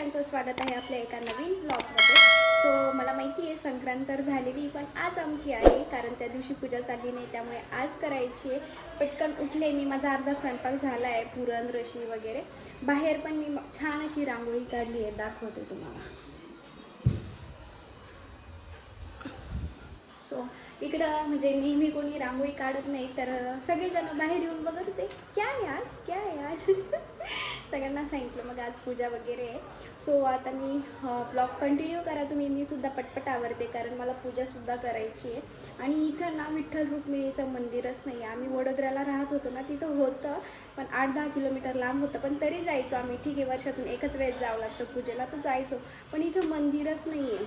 सगळ्यांचं स्वागत आहे आपल्या एका नवीन ब्लॉगमध्ये। सो मला माहिती आहे संक्रांत तर झालेली, पण आज आमची आहे कारण त्या दिवशी पूजा चालली नाही, त्यामुळे आज करायची आहे। पटकन उठले मी, माझा अर्धा स्वयंपाक झाला आहे, पुरण रशी वगैरे। बाहेर पण मी छान अशी रांगोळी काढली आहे, दाखवते तुम्हाला। सो इकडं म्हणजे नेहमी कोणी रांगोळी काढत नाही, तर सगळेजण बाहेर येऊन बघत होते क्या आहे आज, क्या आहे आज। सगळ्यांना सांगितलं मग आज पूजा वगैरे आहे। सो आता मी ब्लॉग कंटिन्यू करा तुम्ही, मी सुद्धा पटपट आवरते कारण मला पूजासुद्धा करायची आहे। आणि इथं ना विठ्ठल रुक्मिणीचं मंदिरच नाही, आम्ही वडोदऱ्याला राहत होतो ना, तिथं होतं पण 8-10 किलोमीटर लांब होतं, पण तरी जायचो आम्ही। ठीक आहे, वर्षातून एकच वेळेस जावं लागतं पूजेला, तर जायचो, पण इथं मंदिरच नाही आहे।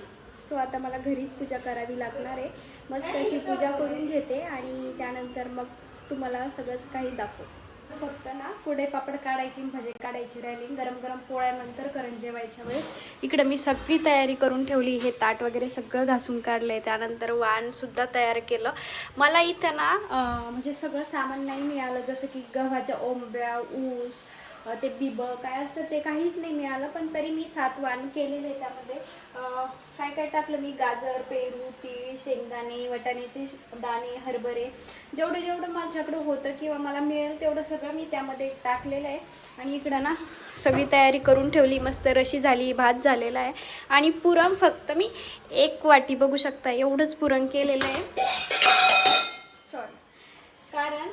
सो आता मला घरीच पूजा करावी लागणार आहे। मस्त अशी पूजा करून घेते आणि त्यानंतर मग तुम्हाला सगळं काही दाखवते। फक्त ना पुढे पापड काढायची, भजे काढायची राहिली, गरम गरम पोळ्यानंतर करण जेवायच्या वेळेस। इकडं मी सगळी तयारी करून ठेवली, हे ताट वगैरे सगळं घासून काढलंय, त्यानंतर वाणसुद्धा तयार केलं। मला इथं ना म्हणजे सगळं सामान नाही मिळालं, जसं की गव्हाच्या ओंब्या, ऊस, ते बिबं काय असतं ते काहीच नाही मिळालं, पण तरी मी 7 वाण केलेले। त्यामध्ये काय काय टाकलं मी, गाजर, पेरू, तीळ, शेंगदाणे, वाटाण्याचे दाणे, हरभरे, जेवढं माझ्याकडं होतं किंवा मला मिळेल तेवढं सगळं मी त्यामध्ये टाकलेलं आहे। आणि इकडं ना सगळी तयारी करून ठेवली, मस्त रशी झाली, भात झालेला आहे आणि पुरण फक्त मी 1 वाटी बघू शकता एवढंच पुरण केलेलं आहे। सॉरी, कारण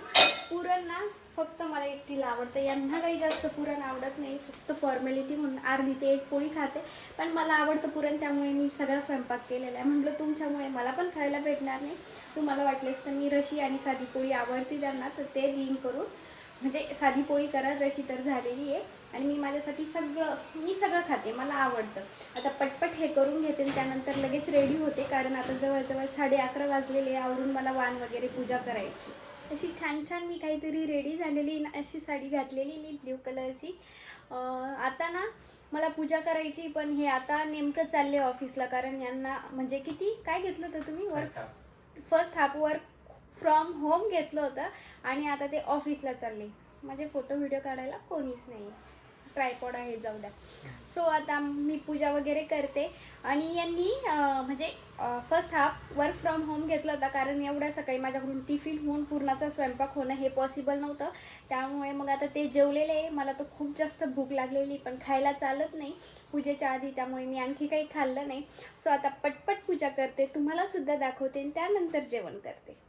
पुरण ना फक्त मला एकटीला आवडतं, यांना काही जास्त पुरण आवडत नाही, फक्त फॉर्मॅलिटी म्हणून अर्धी ते 1 पोळी खाते, पण मला आवडतं पुरण, त्यामुळे मी सगळा स्वयंपाक केलेला आहे। म्हटलं तुमच्यामुळे मला पण खायला भेटणार नाही, तुम्हाला वाटलेस तर मी रशी आणि साधी पोळी आवडते त्यांना तर ते देईन करून, म्हणजे साधी पोळी करा, रशी तर झालेली आहे आणि मी माझ्यासाठी मी सगळं खाते, मला आवडतं। आता पटपट हे करून घेते आणि त्यानंतर लगेच रेडी होते, कारण आता जवळजवळ 11:30 वाजलेले, आवरून मला वाण वगैरे पूजा करायची। अशी छान छान मी काहीतरी रेडी झालेली, अशी साडी घातलेली मी ब्ल्यू कलरची। आता ना मला पूजा करायची, पण हे आता नेमकं चालले ऑफिसला, कारण यांना म्हणजे किती काय घेतलं होतं तुम्ही, first half work from home घेतलं होतं आणि आता ते ऑफिसला चालले। माझे फोटो व्हिडिओ काढायला कोणीच नाही, ट्रायपॉड आहे, जाऊ द्या। सो आता मी पूजा वगैरे करते आणि यांनी म्हणजे first half work from home घेतलं होतं, कारण एवढ्या सकाळी माझ्याकडून टिफिन होऊन पूर्णाचा स्वयंपाक होणं हे पॉसिबल नव्हतं, त्यामुळे मग आता ते जेवलेले आहे। मला तर खूप जास्त भूक लागलेली, पण खायला चालत नाही पूजेच्या आधी, त्यामुळे मी आणखी काही खाल्लं नाही। सो आता पटपट पूजा करते, तुम्हाला सुद्धा दाखवते आणि त्यानंतर जेवण करते।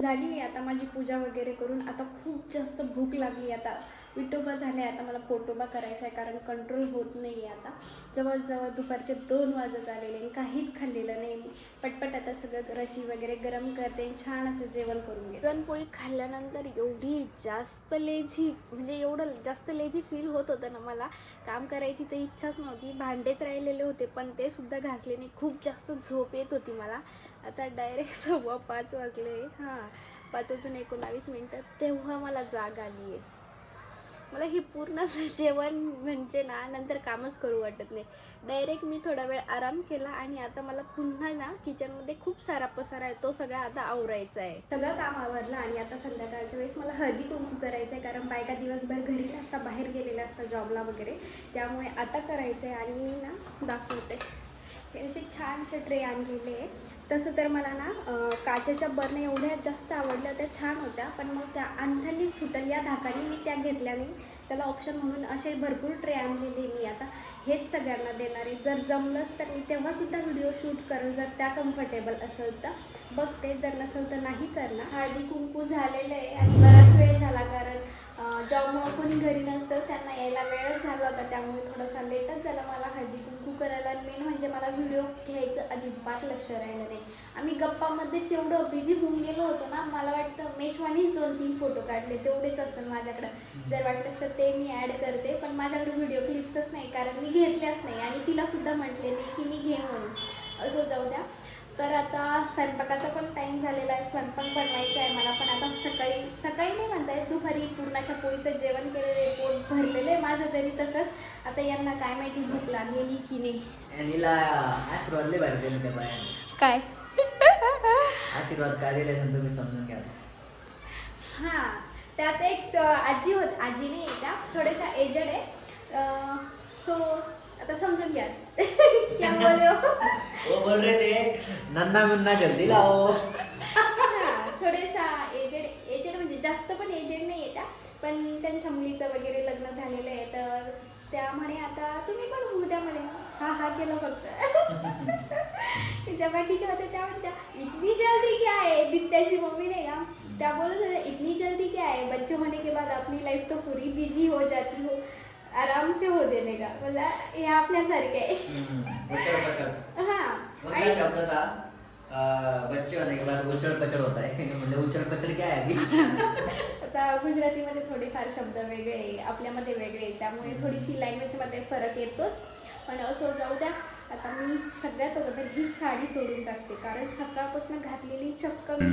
झाली आता माझी पूजा वगैरे करून, आता खूप जास्त भूक लागली, आता विठोबा झाले, आता मला पोटोबा करायचा आहे, कारण कंट्रोल होत नाही आहे। आता जवळजवळ दुपारचे 2 वाजत आलेले, काहीच खाल्लेलं नाही मी। पटपट आता सगळं रशी वगैरे गरम करते, छान असं जेवण करून घे। पुरणपोळी खाल्ल्यानंतर एवढी जास्त लेझी, म्हणजे एवढं जास्त लेझी फील होत होतं ना, मला काम करायची तर इच्छाच नव्हती, भांडेच राहिलेले होते पण ते सुद्धा घासले नाही, खूप जास्त झोप येत होती मला। आता डायरेक्ट 5:15 वाजले, 5:19 तेव्हा मला जाग आली आहे। मला हे पूर्ण जेवण म्हणजे ना नंतर कामच करू वाटत नाही, डायरेक्ट मी थोडा वेळ आराम केला आणि आता मला पुन्हा ना किचनमध्ये खूप सारा पसारा आहे, तो सगळा आता आवरायचा आहे। सगळं काम आवरलं आणि आता संध्याकाळच्या वेळेस मला हळदी कुंकू करायचं आहे, कारण बायका दिवसभर घरी नसता, बाहेर गेलेल्या असतात जॉबला वगैरे, त्यामुळे आता करायचं आहे। आणि मी ना दाखवते, हे असे छानसे ट्रे आणलेले आहे। तसं तर मला ना काचेच्या बरण्या एवढ्या जास्त आवडल्या, त्या छान होत्या, पण मग त्या अंधानीच फुटल या धाकाने मी त्या घेतल्या नाही, त्याला ऑप्शन म्हणून असे भरपूर ट्रे आणलेले मी आता हेच सगळ्यांना देणार आहे। जर जमलंच तर मी तेव्हासुद्धा व्हिडिओ शूट करेल, जर त्या कम्फर्टेबल असेल तर बघते, जर नसेल तर नाही करणार। हळदी कुंकू झालेलं आहे आणि बराच वेळ झाला, कारण जॉबमुळे कोणी घरी नसतं, त्यांना यायला वेळच झाला होता, त्यामुळे थोडासा लेटच झाला मला हळदी कुंकू करायला। मेन म्हणजे मला व्हिडिओ घ्यायचं अजिबात लक्ष राहिलं नाही, आम्ही गप्पामध्येच एवढं बिझी होऊन गेलो होतो ना, मला वाटतं मेशवानीच 2-3 फोटो काढले, तेवढेच असेल माझ्याकडं, जर वाटलं तर ते मी ॲड करते, पण माझ्याकडे व्हिडिओ क्लिप्सच नाही, कारण मी घेतल्याच नाही आणि तिलासुद्धा म्हटले नाही की मी घे म्हणून। असं जाऊ द्या, तर आता स्वयंपाकाचा पण टाईम झालेला आहे, स्वयंपाक बनवायचा आहे मला. पण आता सकाळी नाही म्हणता येत, दुपारी पुरणाच्या पोळीचं जेवण केलेलं आहे, पोट भरलेलं आहे माझं तरी तसंच. आता यांना काय माहिती भूक लागलेली की नाही. आशीर्वाद लय भारी दिले त्या बाया. काय आशीर्वाद काय दिले असेल तुम्ही समजून घ्या. हां, त्यात एक आजी नाही आहे, त्या थोड्याशा एजड आहे. सो आता समजून घ्या. क्या बोले हो? वो बोल रहे थे नन्ना मुन्ना जल्दी लाओ. हां, थोड्याशा एजेड म्हणजे जास्त पण एजेड नाही आहे त्या, पण त्यांच्या मुलीचं वगैरे लग्न झालेलं आहे. तर त्या म्हणे आता तुम्ही पण होऊ द्या म्हणे. हा केलं फक्त. ज्या बाकीच्या होत्या त्या म्हणत्या इतनी जल्दी क्या है. दित्याची मम्मी नाही का, त्या बोलत होत्या इतनी जल्दी क्या है, बच्चे होने के बाद अपनी लाइफ तो पूरी बिजी हो जाती हो, आराम से हो देने का. बोला हे आपल्यासारखे आहे. हाँ उनका शब्द था बच्चे होने के बाद उछल पचड़ होता है. म्हणजे उछल पचड़ क्या है अभी. आता गुजरातीमध्ये थोडेफार शब्द वेगळे, आपल्यामध्ये वेगळे, त्यामुळे थोडीशी लँग्वेजमध्ये फरक येतोच. पण असो जाऊ द्या. आता मी सगळ्यात अगोदर ही साडी सोडून टाकते, कारण सकाळपासून घातलेली चक्क मी.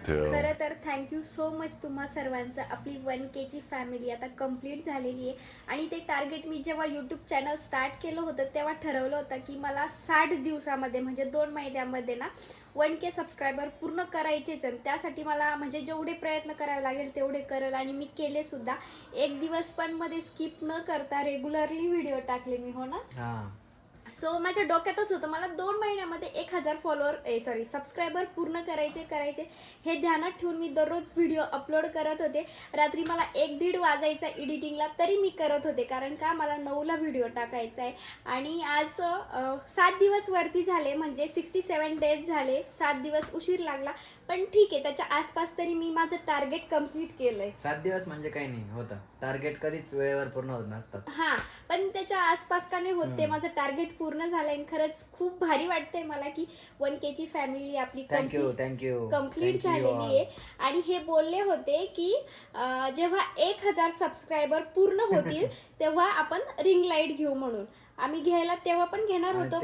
खरं तर थँक्यू सो मच तुम्हा सर्वांचं. आपली 1K ची फॅमिली आता कंप्लीट झालेली आहे. आणि ते टार्गेट मी जेव्हा यूट्यूब चॅनल स्टार्ट केलं होतं तेव्हा ठरवलं होतं की मला 60 दिवसामध्ये म्हणजे 2 महिन्यामध्ये ना 1K सबस्क्रायबर पूर्ण करायचेच. आणि त्यासाठी मला म्हणजे जेवढे प्रयत्न करावे लागेल तेवढे करेल, आणि मी केले सुद्धा. एक दिवस पण मध्ये स्किप न करता रेग्युलरली व्हिडिओ टाकले मी. हो ना. सो माझ्या डोक्यातच होतं मला 2 महिन्यामध्ये 1000 सबस्क्रायबर पूर्ण करायचे. हे ध्यानात ठेवून मी दररोज व्हिडिओ अपलोड करत होते. रात्री मला 1-1:30 वाजायचा एडिटिंगला, तरी मी करत होते, कारण का मला 9ला व्हिडिओ टाकायचा आहे. आणि आज 7 दिवस वरती झाले, म्हणजे 67 डेज झाले. 7 दिवस उशीर लागला, पण ठीक आहे. त्याच्या आसपास तरी मी माझं टार्गेट कम्प्लीट केलंय. 7 दिवस म्हणजे काही नाही होतं. टार्गेट कधीच वेळेवर पूर्ण होत नसतात. हां, पण त्याच्या आसपास का नाही होत ते. माझं टार्गेट पूर्ण झालंय आणि खरंच खूप भारी वाटतंय मला की 1K ची फॅमिली आपली कंप्लीट झालेली आहे. आणि हे बोलले होते की जेव्हा 1000 सबस्क्रायबर पूर्ण होतील तेव्हा आपण रिंग लाईट घेऊ म्हणून. आम्ही घ्यायला तेव्हा पण घेणार होतो,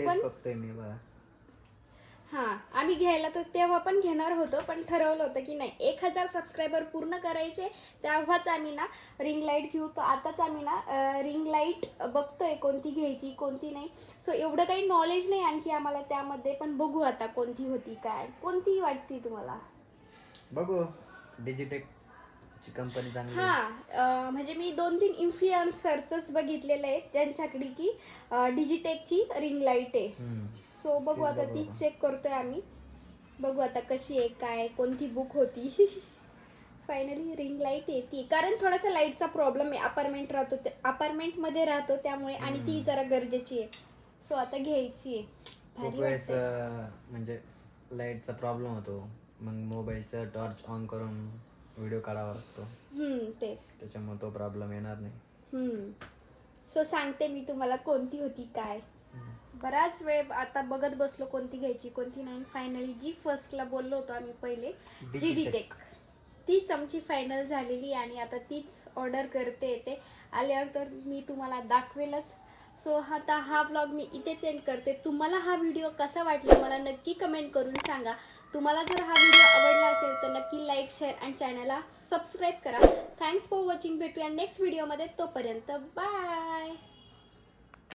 आम्ही घ्यायला तर तेव्हा पण घेणार होतो, पण ठरवलं होतं की नाही 1000 सबस्क्रायबर पूर्ण करायचे तेव्हाच आम्ही ना रिंग लाईट घेऊ. तर आताच आम्ही ना रिंग लाईट बघतोय कोणती घ्यायची कोणती नाही. सो एवढं काही नॉलेज नाही आणखी आम्हाला त्यामध्ये, पण बघू आता कोणती होती काय, कोणती वाटती तुम्हाला. बघू डिजिटेक ची कंपनी चांगली. म्हणजे मी 2-3 इन्फ्लुएन्सरच बघितलेलं आहे ज्यांच्याकडे की डिजिटेकची रिंग लाईट आहे. सो बघू आता ती चेक करतोय आम्ही. बघू आता कशी आहे काय, कोणती बुक होती. फायनली रिंग लाईट येते, कारण थोडासा लाईटचा प्रॉब्लेम आहे. अपार्टमेंटमध्ये राहतो त्यामुळे, आणि ती जरा गरजेची आहे. सो आता घ्यायची आहे. म्हणजे लाईटचा प्रॉब्लेम होतो, मग मोबाईलचं टॉर्च ऑन करून व्हिडिओ काढावा लागतो. तेच त्याच्यामुळे तो प्रॉब्लेम येणार नाही. सो सांगते मी तुम्हाला कोणती होती काय. बराच वेळ आता बघत बसलो कोणती घ्यायची कोणती नाही. फायनली जी फर्स्टला बोललो होतो आम्ही पहिले, डिजिटेक, तीच आमची फायनल झालेली. आणि आता तीच ऑर्डर करते येते. आल्यावर तर मी तुम्हाला दाखवेलच. सो आता हा व्लॉग मी इथेच एंड करते. तुम्हाला हा व्हिडिओ कसा वाटला मला नक्की कमेंट करून सांगा. तुम्हाला जर हा व्हिडिओ आवडला असेल तर नक्की लाईक, शेअर आणि चॅनलला सबस्क्राईब करा. Thanks for watching. भेटूया नेक्स्ट व्हिडिओमध्ये. तोपर्यंत बाय.